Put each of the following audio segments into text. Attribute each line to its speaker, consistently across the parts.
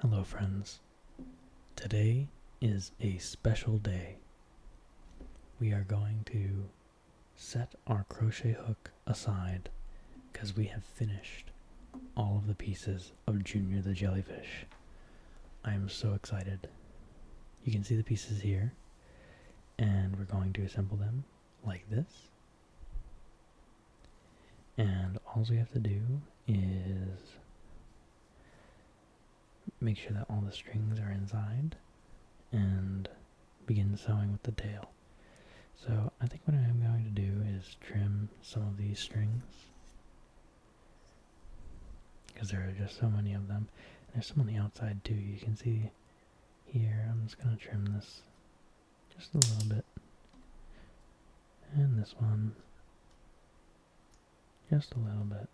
Speaker 1: Hello friends, today is a special day. We are going to set our crochet hook aside because we have finished all of the pieces of Junior the Jellyfish. I am so excited. You can see the pieces here, and we're going to assemble them like this. And all we have to do is make sure that all the strings are inside and begin sewing with the tail. So I think what I am going to do is trim some of these strings because there are just so many of them. And there's some on the outside too. You can see here. I'm just going to trim this just a little bit, and this one just a little bit.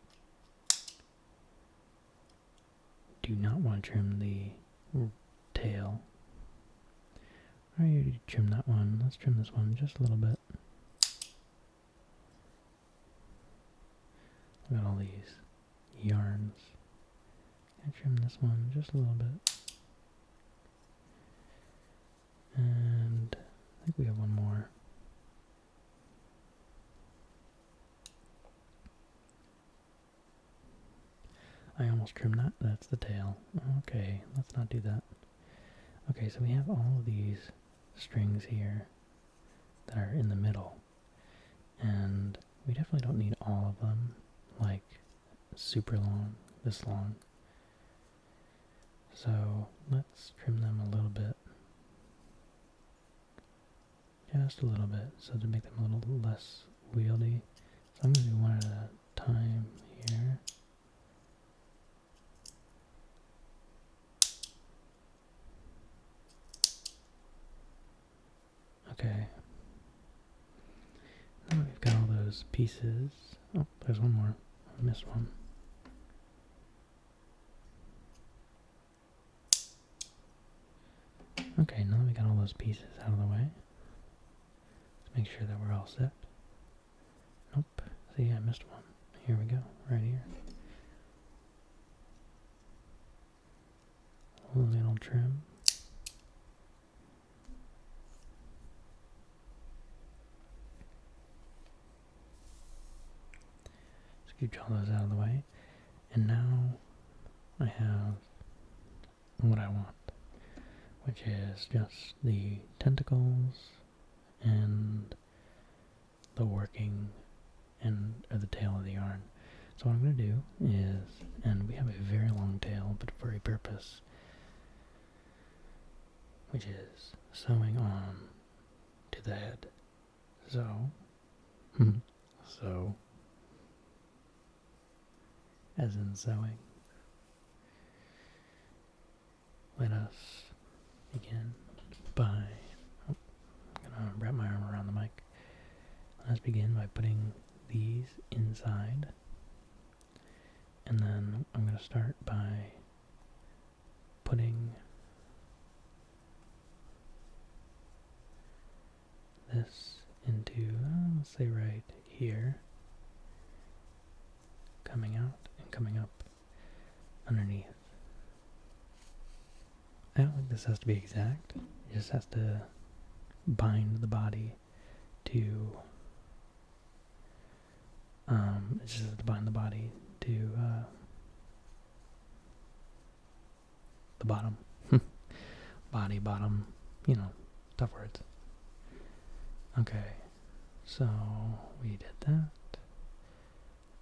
Speaker 1: Do not want to trim the tail. I already trimmed that one. Let's trim this one just a little bit. Look at all these yarns. I trim this one just a little bit. And I think we have one more. I almost trimmed that. That's the tail. Okay, let's not do that. Okay, so we have all of these strings here that are in the middle. And we definitely don't need all of them, like super long, this long. So let's trim them a little bit. Just a little bit, so to make them a little less wieldy. So I'm going to do one at a time here. Okay. Now we've got all those pieces. Oh, there's one more. I missed one. Okay, now that we got all those pieces out of the way, let's make sure that we're all set. Nope. See, I missed one. Here we go. Right here. A little trim. Scooch all those out of the way. And now I have what I want, which is just the tentacles and the working or the tail of the yarn. So what I'm going to do is, and we have a very long tail, but for a purpose, which is sewing on to the head. So, as in sewing. Let us begin by, I'm going to wrap my arm around the mic. Let us begin by putting these inside. And then I'm going to start by putting this into, let's say right here, coming out and coming up underneath. I don't think this has to be exact. It just has to bind the body to, the bottom. Body, bottom, tough words. Okay, so we did that.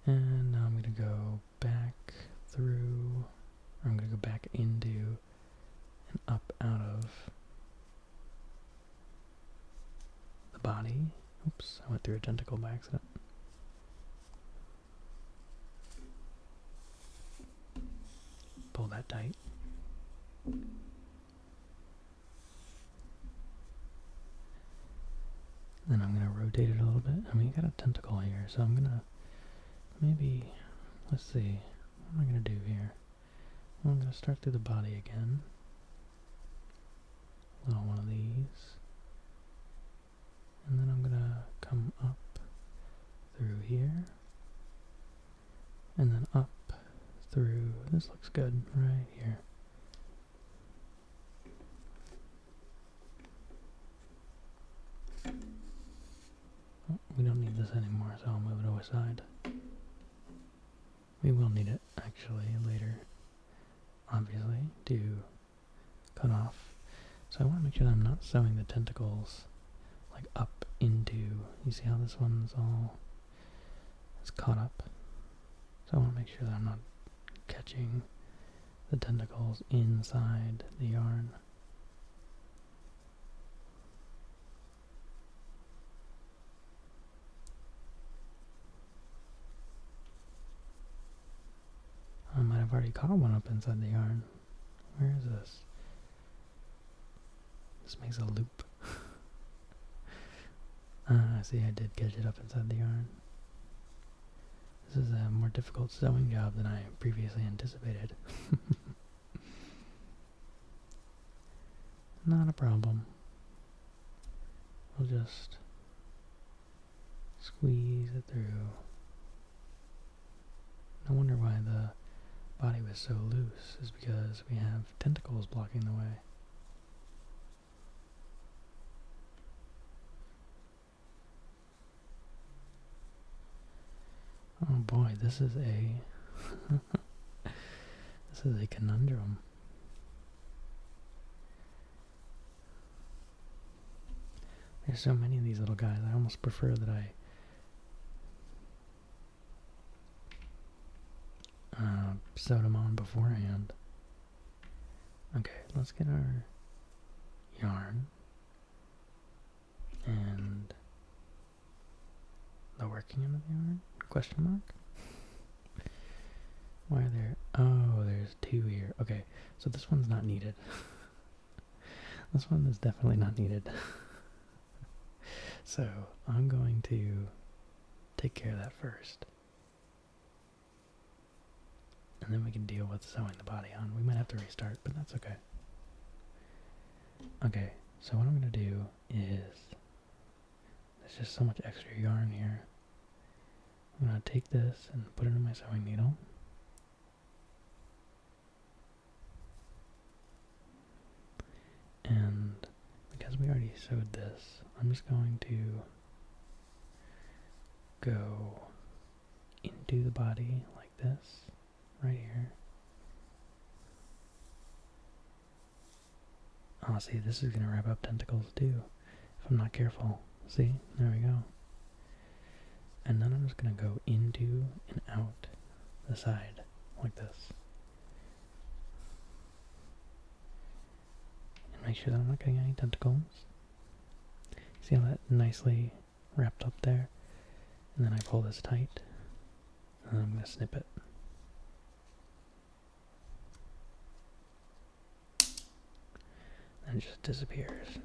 Speaker 1: And now I'm going to go back through, or I'm going to go back into and up out of the body. Oops, I went through a tentacle by accident. Pull that tight. Then I'm going to rotate it a little bit. I mean, you got a tentacle here, so I'm going to maybe, let's see, what am I going to do here? Well, I'm going to start through the body again. Little one of these. And then I'm going to come up through here. And then up through, this looks good, right here. We will need it, actually, later, obviously, to cut off. So I want to make sure that I'm not sewing the tentacles, like, up into, you see how this one's all, it's caught up? So I want to make sure that I'm not catching the tentacles inside the yarn. I might have already caught one up inside the yarn. Where is this? This makes a loop. I see, I did catch it up inside the yarn. This is a more difficult sewing job than I previously anticipated. Not a problem. We'll just squeeze it through. No wonder why the body was so loose, is because we have tentacles blocking the way. Oh boy, this is a this is a conundrum. There's so many of these little guys. I almost prefer that I sewed them on beforehand. Okay, let's get our yarn and the working end of the yarn? Question mark? Why are there? Oh, there's two here. Okay, so this one's not needed. This one is definitely not needed. So I'm going to take care of that first. And then we can deal with sewing the body on. We might have to restart, but that's okay. Okay, so what I'm going to do is, there's just so much extra yarn here. I'm going to take this and put it in my sewing needle. And because we already sewed this, I'm just going to go into the body like this, right here. Oh, see, this is going to wrap up tentacles too, if I'm not careful. See, there we go. And then I'm just going to go into and out the side, like this. And make sure that I'm not getting any tentacles. See how that nicely wrapped up there? And then I pull this tight, and then I'm going to snip it. And it just disappears.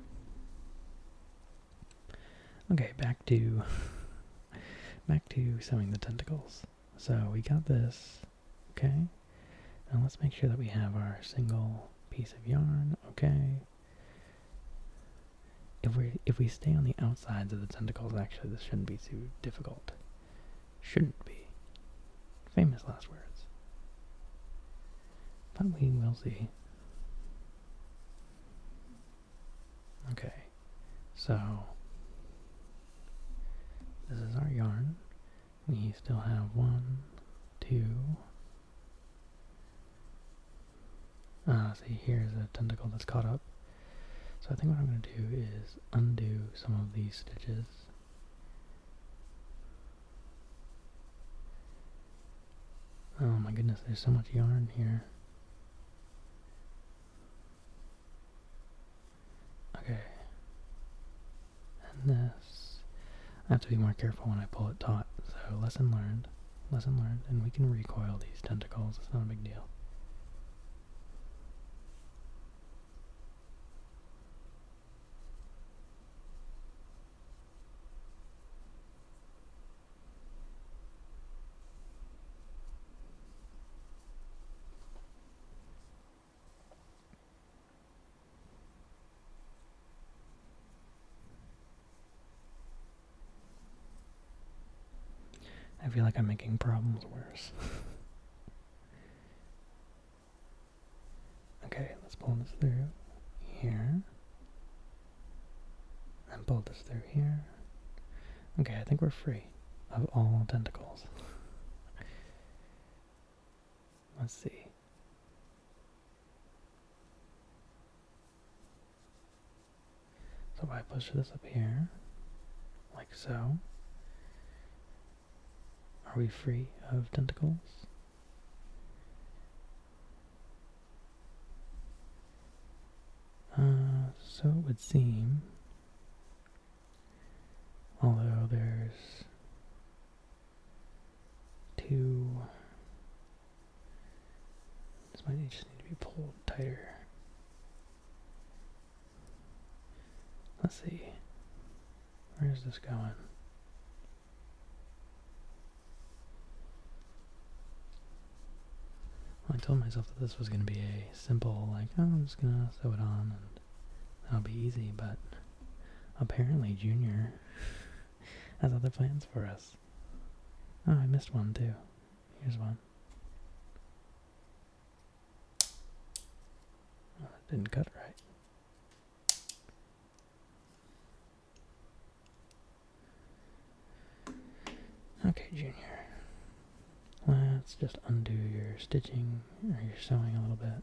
Speaker 1: Okay, back to sewing the tentacles. So we got this, okay? Now let's make sure that we have our single piece of yarn, okay? If we stay on the outsides of the tentacles, actually this shouldn't be too difficult. Shouldn't be. Famous last words. But we will see. Okay, so this is our yarn. We still have 1, 2. See, here's a tentacle that's caught up. So I think what I'm going to do is undo some of these stitches. Oh my goodness, there's so much yarn here. Okay. And this, I have to be more careful when I pull it taut. So lesson learned, and we can recoil these tentacles, it's not a big deal. I feel like I'm making problems worse. Okay, let's pull this through here. And pull this through here. Okay, I think we're free of all tentacles. Let's see. So if I push this up here, like so, are we free of tentacles? So it would seem, although there's two, this might just need to be pulled tighter. Let's see, where's this going? Well, I told myself that this was going to be a simple, like, oh, I'm just going to sew it on and that'll be easy, but apparently Junior has other plans for us. Oh, I missed one too. Here's one. Oh, it didn't cut right. Okay, Junior. Let's just undo your stitching, or your sewing a little bit.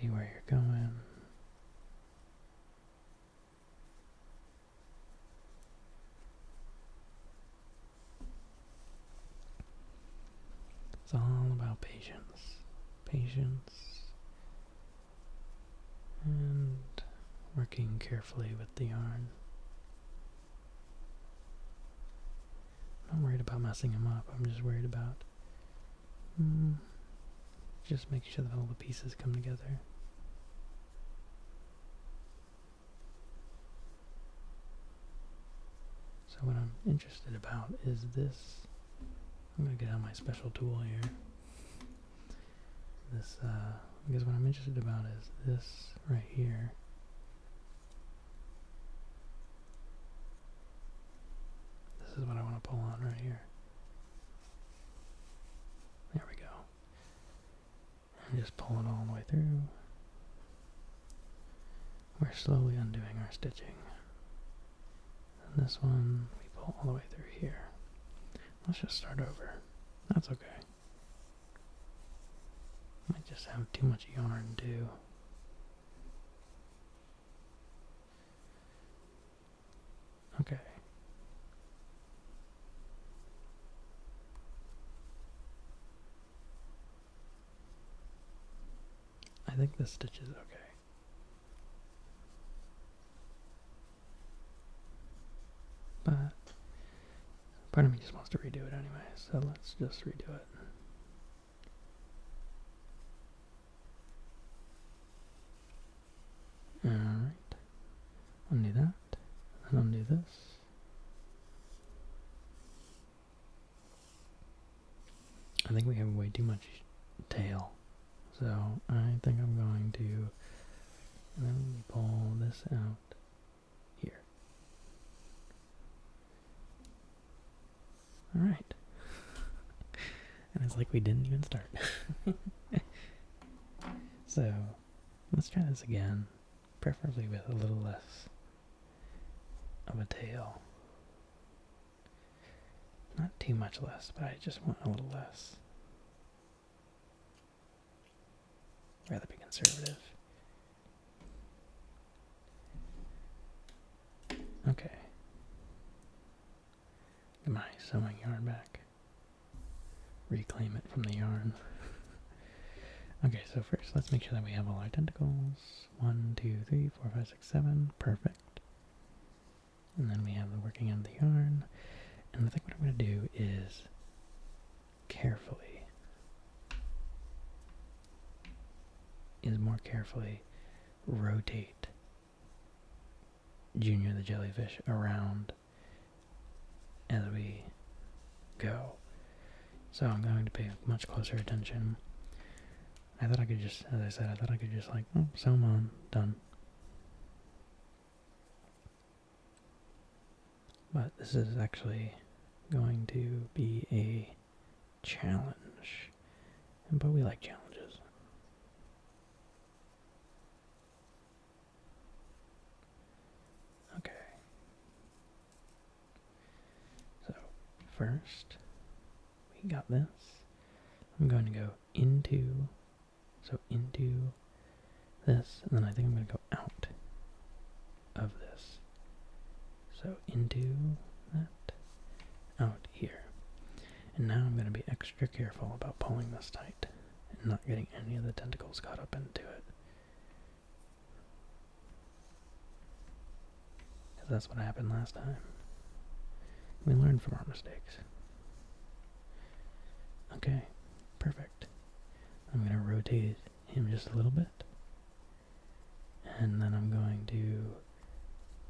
Speaker 1: See where you're going. It's all about patience. Patience. And working carefully with the yarn. I'm not worried about messing them up. I'm just worried about just making sure that all the pieces come together. So what I'm interested about is this. I'm going to get out my special tool here. This, because what I'm interested about is this right here. This is what I want to pull on right here. There we go. And just pull it all the way through. We're slowly undoing our stitching. And this one, we pull all the way through here. Let's just start over. That's okay. Might just have too much yarn too. Okay. I think this stitch is okay. But part of me just wants to redo it anyway, so let's just redo it. Alright. Undo that, and undo this. I think we have way too much tail, so I think I'm going to, and then we pull this out here. Alright. And it's like we didn't even start. So, let's try this again, preferably with a little less of a tail. Not too much less, but I just want a little less. Rather be conservative. Okay. Get my sewing yarn back. Reclaim it from the yarn. Okay, so first let's make sure that we have all our tentacles. 1, 2, 3, 4, 5, 6, 7. Perfect. And then we have the working end of the yarn. And I think what I'm going to do is more carefully rotate Junior the Jellyfish around as we go. So I'm going to pay much closer attention. I thought I could just, as I said, like, oh, sew them on, done. But this is actually going to be a challenge. But we like challenges. Okay. So, first, we got this. I'm going to go into this, and then I think I'm going to go out of this. So into that, out here. And now I'm going to be extra careful about pulling this tight and not getting any of the tentacles caught up into it. Because that's what happened last time. We learned from our mistakes. Okay, perfect. I'm going to rotate him just a little bit. And then I'm going to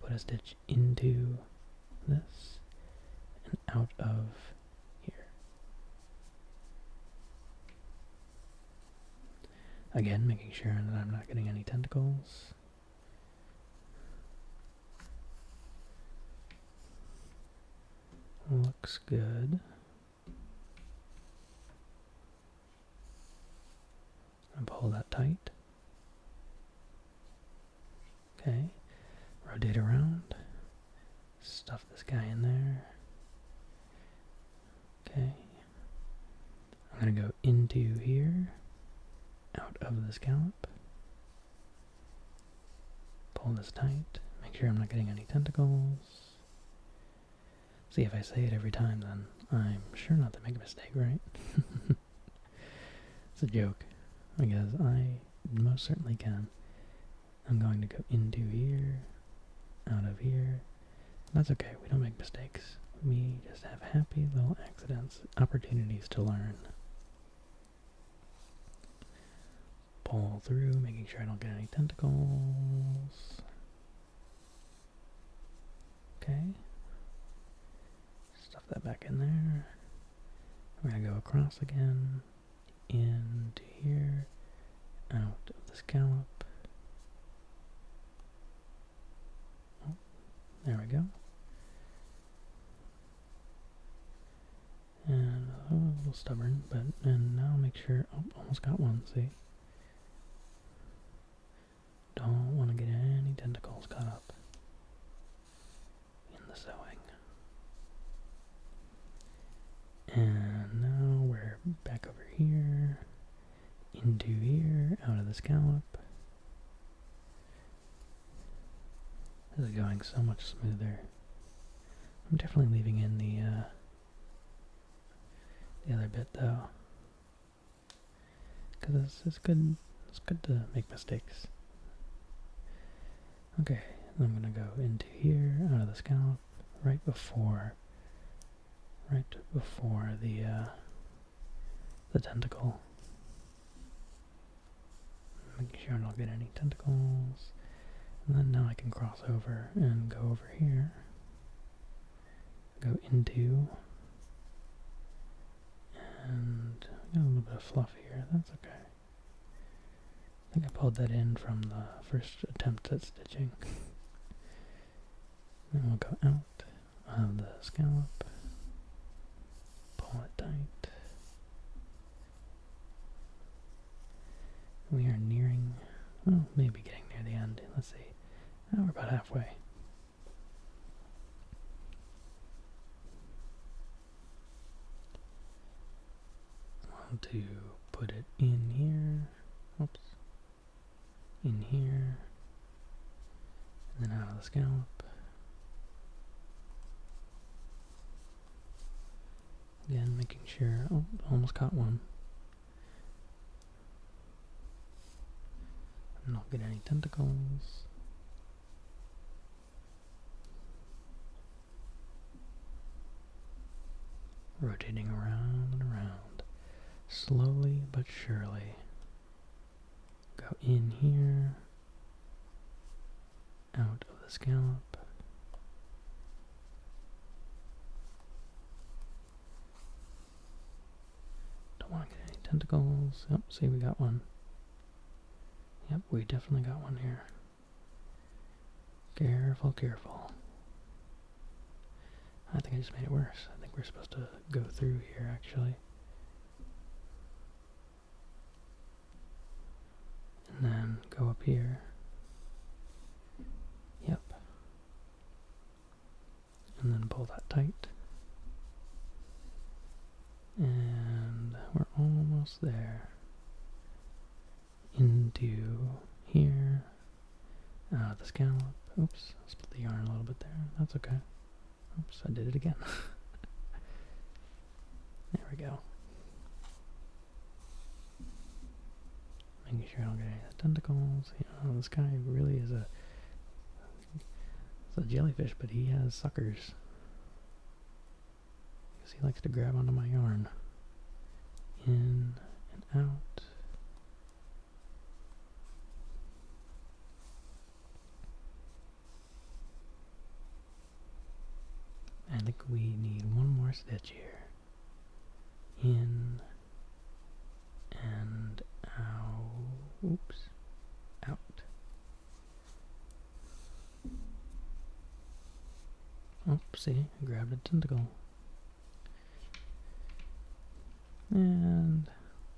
Speaker 1: put a stitch into this and out of here. Again, making sure that I'm not getting any tentacles. Looks good. And pull that tight. Okay. Rotate around. Stuff this guy in there. Okay. I'm going to go into here. Out of the scallop. Pull this tight. Make sure I'm not getting any tentacles. See, if I say it every time, then I'm sure not to make a mistake, right? It's a joke. I guess I most certainly can. I'm going to go into here, out of here. That's okay, we don't make mistakes. We just have happy little accidents, opportunities to learn. Pull through, making sure I don't get any tentacles. Okay. Stuff that back in there. We're going to go across again, into here, out of the scallop. Oh, there we go. And a little stubborn, and now make sure, oh, almost got one, see? Don't want to get any tentacles caught up in the sewing. And now we're back over here, into here, out of the scallop. This is going so much smoother. I'm definitely leaving in the other bit though, because it's good to make mistakes. Okay, I'm gonna go into here, out of the scallop, right before the tentacle. Making sure I don't get any tentacles. And then now I can cross over and go over here. Go into. And I got a little bit of fluff here, that's okay. I think I pulled that in from the first attempt at stitching. Then we'll go out of the scallop. Pull it tight. We are nearing, well, maybe getting near the end. Let's see. Oh, we're about halfway. I want to put it in here. Oops. In here. And then out of the scallop. Again, making sure, oh, almost caught one. Not get any tentacles. Rotating around and around, slowly but surely. Go in here, out of the scallop. Don't want to get any tentacles. Oh, see, we got one. Yep, we definitely got one here. Careful, careful. I think I just made it worse. I think we're supposed to go through here, actually. And then go up here. Yep. And then pull that tight. And almost there. Into here. The scallop. Oops, split the yarn a little bit there. That's okay. Oops, I did it again. There we go. Making sure I don't get any of the tentacles. You know, this guy really is it's a jellyfish, but he has suckers. Because he likes to grab onto my yarn. In and out. I think we need one more stitch here. In and out. Oops. Out. Oopsie, I grabbed a tentacle. And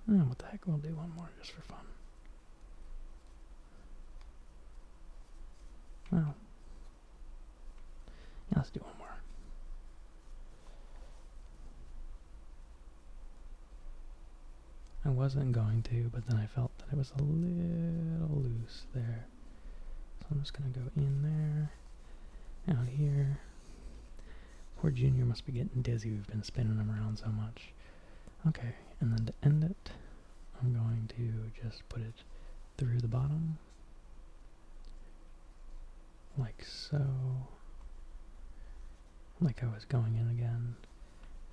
Speaker 1: what the heck, we'll do one more just for fun. Well, yeah, let's do one more. I wasn't going to, but then I felt that it was a little loose there. So I'm just going to go in there, out here. Poor Junior must be getting dizzy. We've been spinning him around so much. Okay, and then to end it, I'm going to just put it through the bottom. Like so. Like I was going in again.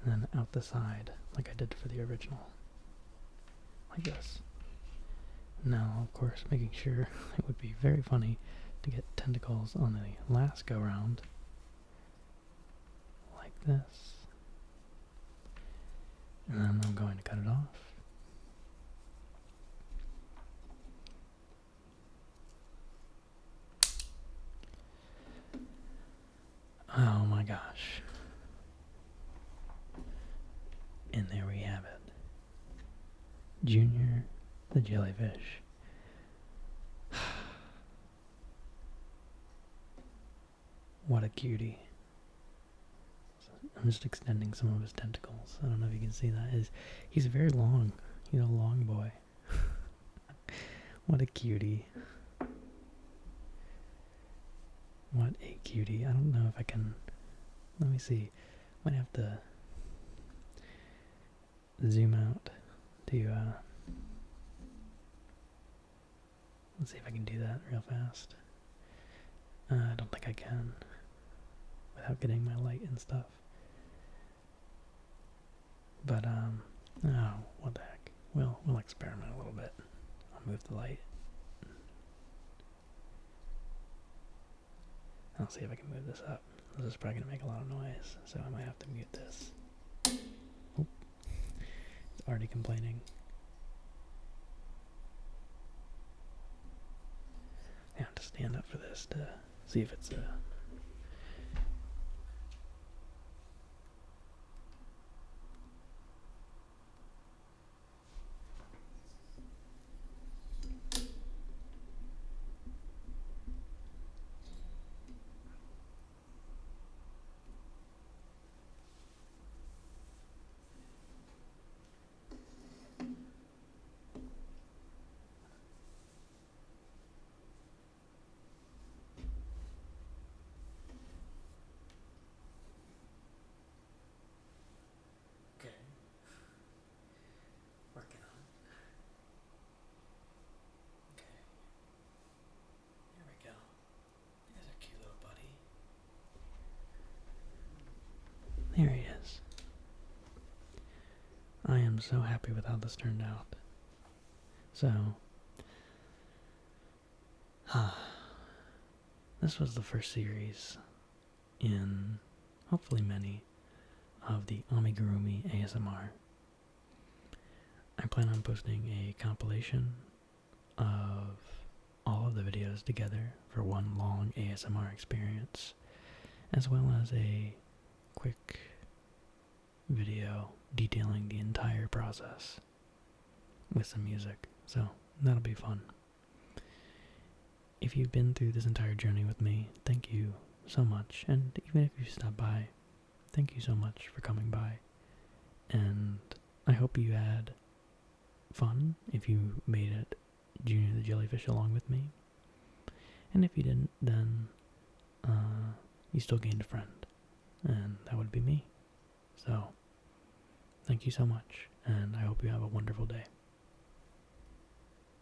Speaker 1: And then out the side, like I did for the original. Like this. Now, of course, making sure it would be very funny to get tentacles on the last go round. Like this. And then I'm going to cut it off. Oh my gosh. And there we have it. Junior the Jellyfish. What a cutie. I'm just extending some of his tentacles. I don't know if you can see that. He's very long. He's a long boy. What a cutie. What a cutie. I don't know if I can... Let me see. Might have to zoom out to... Let's see if I can do that real fast. I don't think I can. Without getting my light and stuff. But, oh, what the heck. We'll experiment a little bit. I'll move the light. I'll see if I can move this up. This is probably going to make a lot of noise, so I might have to mute this. Oop. It's already complaining. I have to stand up for this to see if it's a... There he is. I am so happy with how this turned out. So, this was the first series in, hopefully many, of the Amigurumi ASMR. I plan on posting a compilation of all of the videos together for one long ASMR experience, as well as a quick video detailing the entire process with some music. So that'll be fun. If you've been through this entire journey with me, thank you so much. And even if you stopped by, thank you so much for coming by. And I hope you had fun if you made it Junior the Jellyfish along with me. And if you didn't, then you still gained a friend. And that would be me. So, thank you so much, and I hope you have a wonderful day.